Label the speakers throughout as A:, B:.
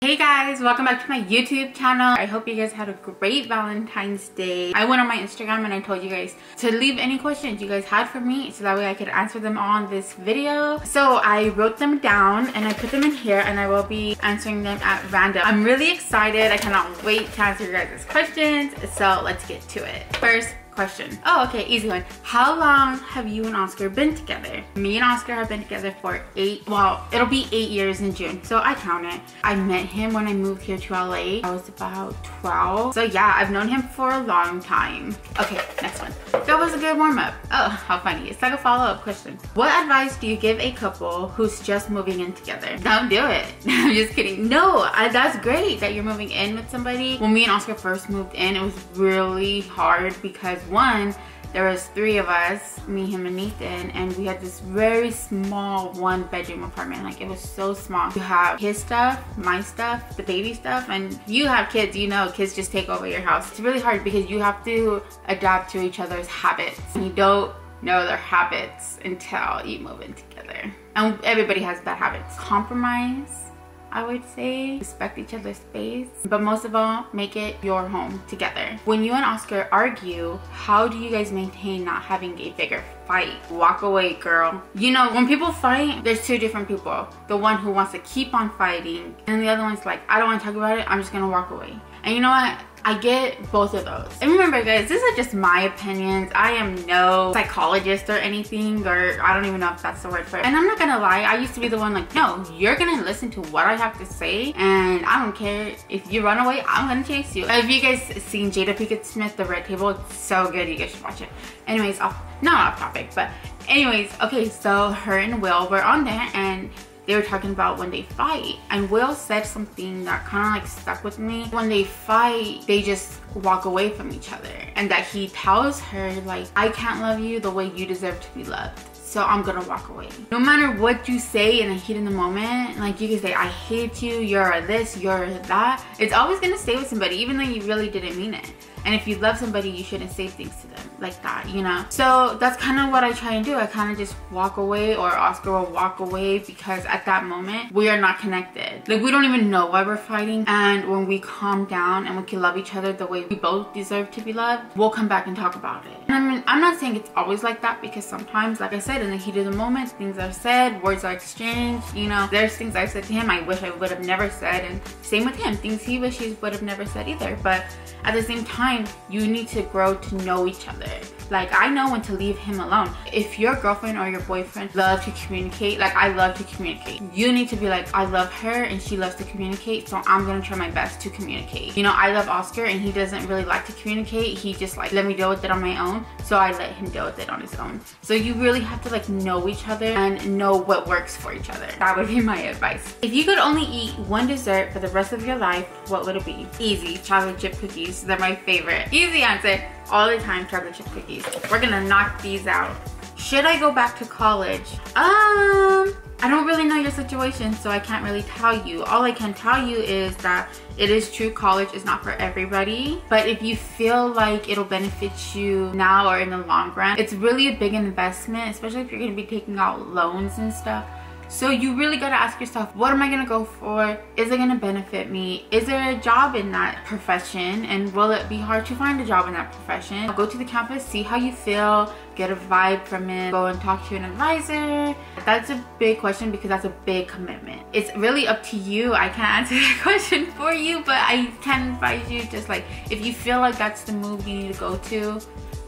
A: Hey guys, welcome back to my YouTube channel. I hope you guys had a great Valentine's Day. I went on my Instagram and I told you guys to leave any questions you guys had for me so that way I could answer them on this video. So I wrote them down and I put them in here and I will be answering them at random. I'm really excited. I cannot wait to answer your guys' questions. So let's get to it. First question. Oh, okay, easy one. How long have you and Oscar been together? Me and Oscar have been together for it'll be 8 years in June, so I count it. I met him when I moved here to LA. I was about 12. So yeah, I've known him for a long time. Okay, next one. That was a good warm-up. Oh, how funny. It's like a follow-up question. What advice do you give a couple who's just moving in together? Don't do it. I'm just kidding. No, that's great that you're moving in with somebody. When me and Oscar first moved in, it was really hard because one, there was 3 of us, me, him, and Nathan, and we had this very small 1-bedroom apartment. Like, it was so small. You have his stuff, my stuff, the baby stuff, and you have kids, you know, kids just take over your house. It's really hard because you have to adapt to each other's habits. And you don't know their habits until you move in together. And everybody has bad habits. Compromise, I would say. Respect each other's space, but most of all, make it your home together. When you and Oscar argue, how do you guys maintain not having a bigger fight? Walk away, girl. You know, when people fight, there's 2 different people. The one who wants to keep on fighting, and the other one's like, I don't want to talk about it, I'm just gonna walk away. And you know what? I get both of those. And remember guys, these are just my opinions. I am no psychologist or anything, or I don't even know if that's the word for it. And I'm not gonna lie, I used to be the one like, no, you're gonna listen to what I have to say, and I don't care if you run away, I'm gonna chase you. Have you guys seen Jada Pinkett Smith, The Red Table? It's so good, you guys should watch it. Anyways, not off topic, but anyways, okay, so her and Will were on there and they were talking about when they fight, and Will said something that kind of like stuck with me. When they fight, they just walk away from each other, and that he tells her like, I can't love you the way you deserve to be loved, so I'm gonna walk away. No matter what you say in the heat of the moment, like you can say, I hate you, you're this, you're that, it's always gonna stay with somebody even though you really didn't mean it. And if you love somebody, you shouldn't say things to them like that, you know? So that's kind of what I try and do. I kind of just walk away, or Oscar will walk away, because at that moment, we are not connected. Like, we don't even know why we're fighting. And when we calm down and we can love each other the way we both deserve to be loved, we'll come back and talk about it. And I mean, I'm not saying it's always like that, because sometimes, like I said, in the heat of the moment, things are said, words are exchanged, you know? There's things I've said to him I wish I would have never said, and same with him, things he wishes would have never said either. But at the same time, you need to grow to know each other. Like, I know when to leave him alone. If your girlfriend or your boyfriend love to communicate, like I love to communicate, you need to be like, I love her and she loves to communicate, so I'm gonna try my best to communicate. You know, I love Oscar and he doesn't really like to communicate. He just like, let me deal with it on my own, so I let him deal with it on his own. So you really have to like know each other and know what works for each other. That would be my advice. If you could only eat one dessert for the rest of your life, what would it be? Easy, chocolate chip cookies. They're my favorite. Easy answer. All the time, chocolate chip cookies. We're gonna knock these out. Should I go back to college? I don't really know your situation, so I can't really tell you. All I can tell you is that it is true, college is not for everybody. But if you feel like it'll benefit you now or in the long run, it's really a big investment, especially if you're gonna be taking out loans and stuff. So you really gotta ask yourself, what am I gonna go for? Is it gonna benefit me? Is there a job in that profession? And will it be hard to find a job in that profession? Go to the campus, see how you feel, get a vibe from it, go and talk to an advisor. That's a big question because that's a big commitment. It's really up to you. I can't answer that question for you, but I can advise you, just like, if you feel like that's the move you need to go to,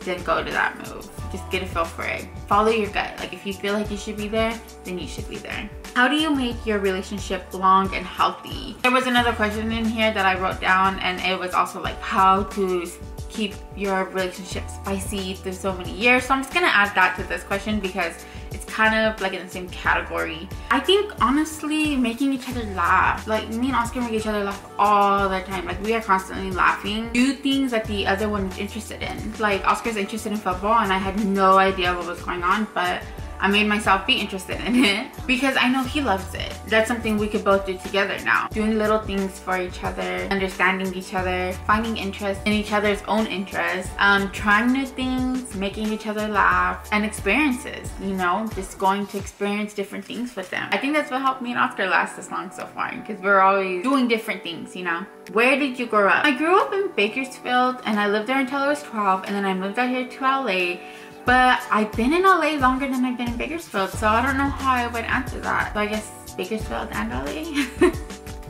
A: then go to that move. Just get a feel for it. Follow your gut. Like, if you feel like you should be there, then you should be there. How do you make your relationship long and healthy? There was another question in here that I wrote down, and it was also like how to keep your relationship spicy through so many years. So I'm just gonna add that to this question because it's kind of like in the same category. I think honestly, making each other laugh. Like, me and Oscar make each other laugh all the time. Like, we are constantly laughing. Do things that the other one is interested in. Like, Oscar's interested in football and I had no idea what was going on, but I made myself be interested in it because I know he loves it. That's something we could both do together now. Doing little things for each other, understanding each other, finding interest in each other's own interests, trying new things, making each other laugh, and experiences, you know, just going to experience different things with them. I think that's what helped me and Oscar last this long so far, because we're always doing different things, you know. Where did you grow up? I grew up in Bakersfield and I lived there until I was 12, and then I moved out here to LA. But I've been in LA longer than I've been in Bakersfield, so I don't know how I would answer that. So I guess Bakersfield and LA.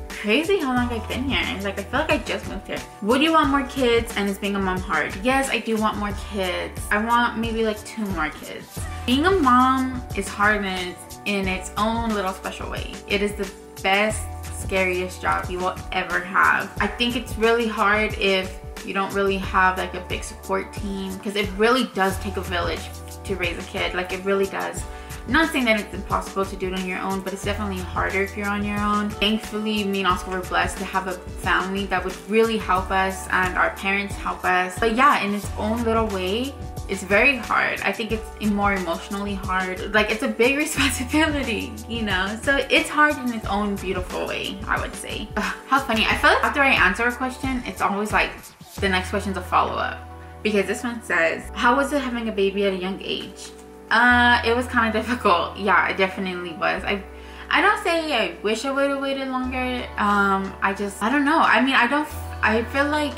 A: Crazy how long I've been here. Like, I feel like I just moved here. Would you want more kids, and is being a mom hard? Yes, I do want more kids. I want maybe like 2 more kids. Being a mom is hard in its own little special way. It is the best, scariest job you will ever have. I think it's really hard if you don't really have like a big support team, because it really does take a village to raise a kid. Like, it really does. I'm not saying that it's impossible to do it on your own, but it's definitely harder if you're on your own. Thankfully, me and Oscar were blessed to have a family that would really help us, and our parents help us. But yeah, in its own little way, it's very hard. I think it's more emotionally hard. Like, it's a big responsibility, you know? So it's hard in its own beautiful way, I would say. Ugh, how funny. I feel like after I answer a question, it's always like the next question's a follow-up. Because this one says, how was it having a baby at a young age? It was kind of difficult. Yeah, it definitely was. I don't say I wish I would have waited longer. I don't know. I mean, I feel like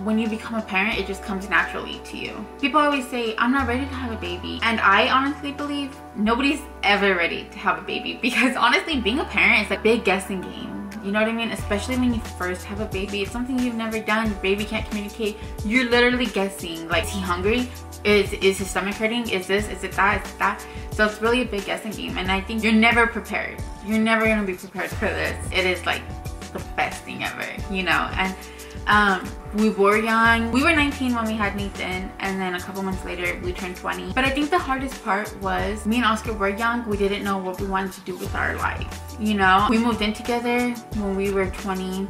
A: when you become a parent, it just comes naturally to you. People always say, I'm not ready to have a baby. And I honestly believe nobody's ever ready to have a baby, because honestly, being a parent is a big guessing game. You know what I mean? Especially when you first have a baby. It's something you've never done. Your baby can't communicate. You're literally guessing. Like, is he hungry? Is his stomach hurting? Is this? Is it that? Is it that? So it's really a big guessing game. And I think you're never prepared. You're never going to be prepared for this. It is like the best thing ever, you know? And we were young. We were 19 when we had Nathan, and then a couple months later we turned 20. But I think the hardest part was, me and Oscar were young. We didn't know what we wanted to do with our life, you know? We moved in together when we were 20,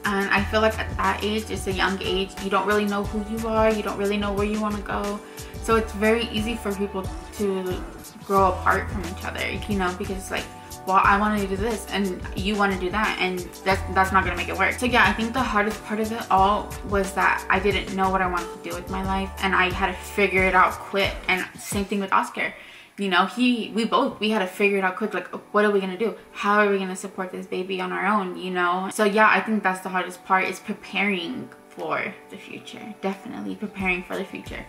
A: and I feel like at that age, it's a young age, you don't really know who you are, you don't really know where you want to go. So it's very easy for people to grow apart from each other, you know, because it's like, well, I want to do this and you want to do that, and that's not gonna make it work. So yeah, I think the hardest part of it all was that I didn't know what I wanted to do with my life, and I had to figure it out quick. And same thing with Oscar, you know, we had to figure it out quick. Like, what are we gonna do? How are we gonna support this baby on our own, you know? So yeah, I think that's the hardest part, is preparing for the future. Definitely preparing for the future.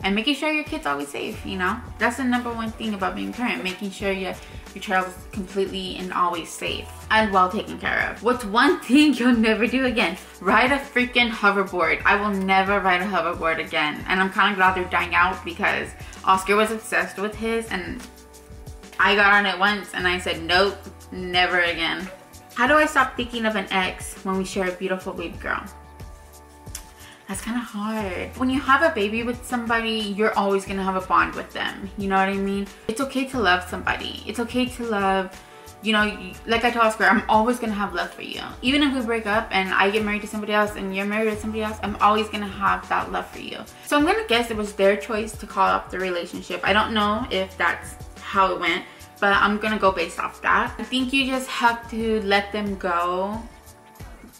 A: And making sure your kid's always safe, you know? That's the #1 thing about being a parent, making sure your child is completely and always safe and well taken care of. What's one thing you'll never do again? Ride a freaking hoverboard. I will never ride a hoverboard again. And I'm kind of glad they're dying out, because Oscar was obsessed with his, and I got on it once and I said, nope, never again. How do I stop thinking of an ex when we share a beautiful baby girl? That's kind of hard. When you have a baby with somebody, you're always gonna have a bond with them. You know what I mean? It's okay to love somebody. It's okay to love, you know, like I told Oscar, I'm always gonna have love for you. Even if we break up and I get married to somebody else and you're married to somebody else, I'm always gonna have that love for you. So I'm gonna guess it was their choice to call up the relationship. I don't know if that's how it went, but I'm gonna go based off that. I think you just have to let them go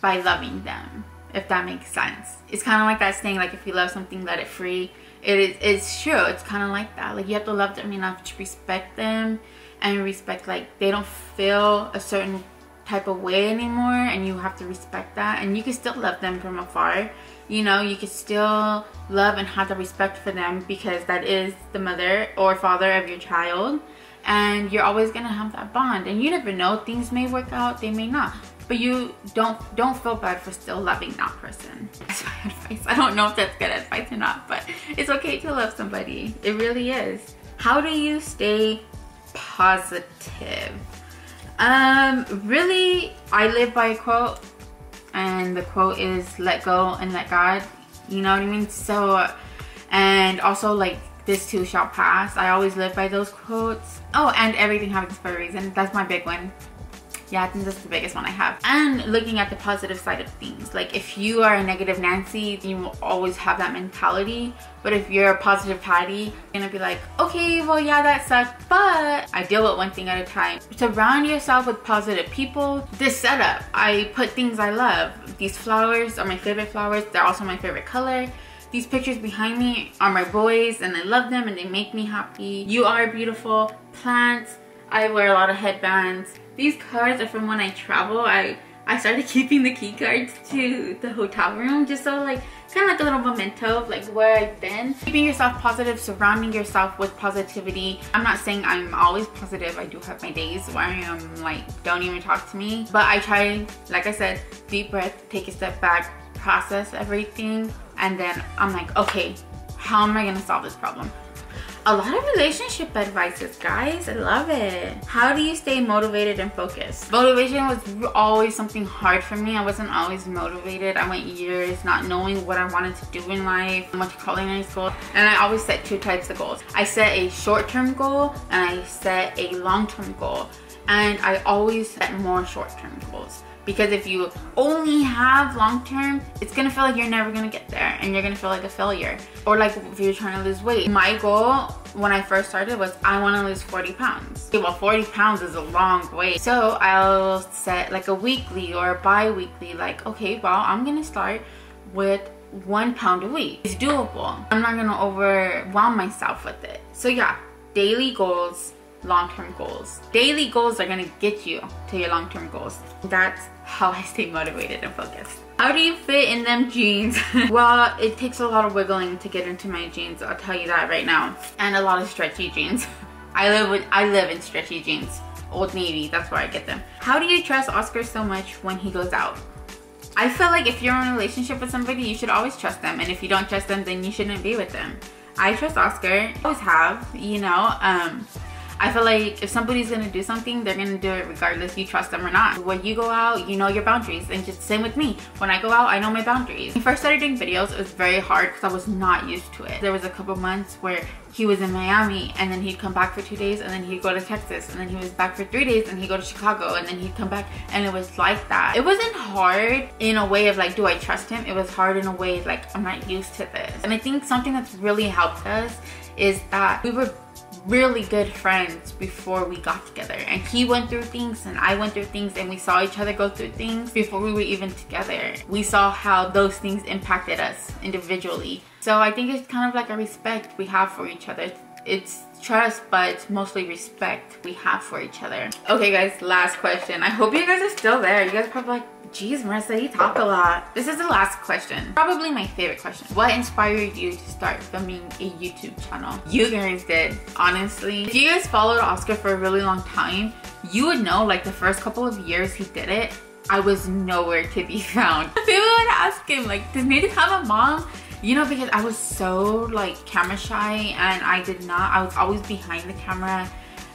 A: by loving them, if that makes sense. It's kind of like that saying, like, if you love something, let it free. It's true. It's kind of like that. Like, you have to love them enough to respect them, and respect, like, they don't feel a certain type of way anymore, and you have to respect that. And you can still love them from afar, you know? You can still love and have the respect for them, because that is the mother or father of your child, and you're always gonna have that bond. And you never know, things may work out, they may not. But you don't feel bad for still loving that person. That's my advice. I don't know if that's good advice or not, but it's okay to love somebody. It really is. How do you stay positive? Really, I live by a quote, and the quote is, let go and let God. You know what I mean? So, and also, like, this too shall pass. I always live by those quotes. Oh, and everything happens for a reason. That's my big one. Yeah, I think that's the biggest one I have. And looking at the positive side of things. Like if you are a negative Nancy, you will always have that mentality. But if you're a positive Patty, you're gonna be like, okay, well, yeah, that sucked, but I deal with one thing at a time. Surround yourself with positive people. This setup, I put things I love. These flowers are my favorite flowers. They're also my favorite color. These pictures behind me are my boys and I love them and they make me happy. You are beautiful. Plants. I wear a lot of headbands. These cards are from when I travel. I started keeping the key cards to the hotel room just so like kind of like a little memento of like where I've been. Keeping yourself positive, surrounding yourself with positivity. I'm not saying I'm always positive. I do have my days where I am like, don't even talk to me. But I try, like I said, deep breath, take a step back, process everything. And then I'm like, okay, how am I gonna solve this problem? A lot of relationship advices, guys. I love it. How do you stay motivated and focused? Motivation was always something hard for me. I wasn't always motivated. I went years not knowing what I wanted to do in life. I went to culinary school and I always set two types of goals. I set a short-term goal and I set a long-term goal. And I always set more short-term goals. Because if you only have long-term, it's gonna feel like you're never gonna get there and you're gonna feel like a failure. Or like if you're trying to lose weight. My goal when I first started was I wanna lose 40 pounds. Okay, well, 40 pounds is a long way. So I'll set like a weekly or a bi-weekly, like, okay, well, I'm gonna start with 1 pound a week. It's doable. I'm not gonna overwhelm myself with it. So yeah, daily goals, long-term goals. Daily goals are gonna get you to your long-term goals. That's how I stay motivated and focused. How do you fit in them jeans? Well, it takes a lot of wiggling to get into my jeans, I'll tell you that right now. And a lot of stretchy jeans. I live in stretchy jeans. Old Navy, that's where I get them. How do you trust Oscar so much when he goes out? I feel like if you're in a relationship with somebody, you should always trust them. And if you don't trust them, then you shouldn't be with them. I trust Oscar. I always have, you know. I feel like if somebody's gonna do something, they're gonna do it regardless you trust them or not. When you go out, you know your boundaries, and just same with me. When I go out, I know my boundaries. When I first started doing videos, it was very hard because I was not used to it. There was a couple months where he was in Miami and then he'd come back for 2 days and then he'd go to Texas and then he was back for 3 days and he'd go to Chicago and then he'd come back, and it was like that. It wasn't hard in a way of like, do I trust him? It was hard in a way like, I'm not used to this. And I think something that's really helped us is that we were really good friends before we got together, and he went through things and I went through things, and we saw each other go through things before we were even together. We saw how those things impacted us individually. So I think it's kind of like a respect we have for each other. It's trust, but it's mostly respect we have for each other. Okay guys, last question. I hope you guys are still there. You guys are probably like, geez, Marissa, you talk a lot. This is the last question. Probably my favorite question. What inspired you to start filming a YouTube channel? You guys did, honestly. If you guys followed Oscar for a really long time, you would know like the first couple of years he did it, I was nowhere to be found. People would ask him like, does Nathan have a mom? You know, because I was so like camera shy and I was always behind the camera.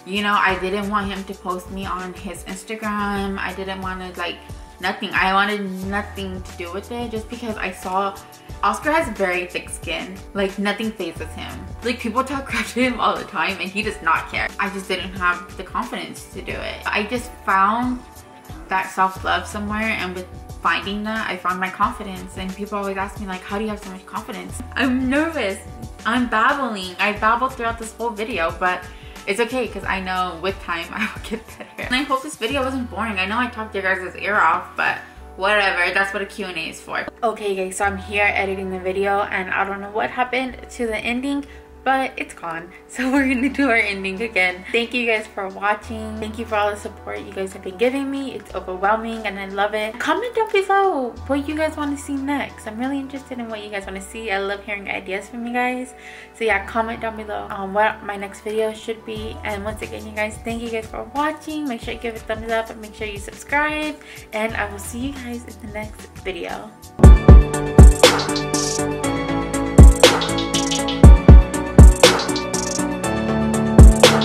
A: You know, I didn't want him to post me on his Instagram. I didn't want to like, nothing. I wanted nothing to do with it just because I saw Oscar has very thick skin. Like nothing phases him. Like people talk crap to him all the time and he does not care. I just didn't have the confidence to do it. I just found that self-love somewhere, and with finding that, I found my confidence. And people always ask me like, how do you have so much confidence? I'm nervous. I'm babbling. I babbled throughout this whole video, but it's okay because I know with time I will get better. And I hope this video wasn't boring. I know I talked your guys' ear off, but whatever, that's what a Q&A is for. Okay guys, so I'm here editing the video and I don't know what happened to the ending, but it's gone. So we're gonna do our ending again. Thank you guys for watching. Thank you for all the support you guys have been giving me. It's overwhelming and I love it. Comment down below what you guys want to see next. I'm really interested in what you guys want to see. I love hearing ideas from you guys. So yeah, comment down below what my next video should be. And once again, you guys, thank you guys for watching. Make sure you give it a thumbs up and make sure you subscribe. And I will see you guys in the next video.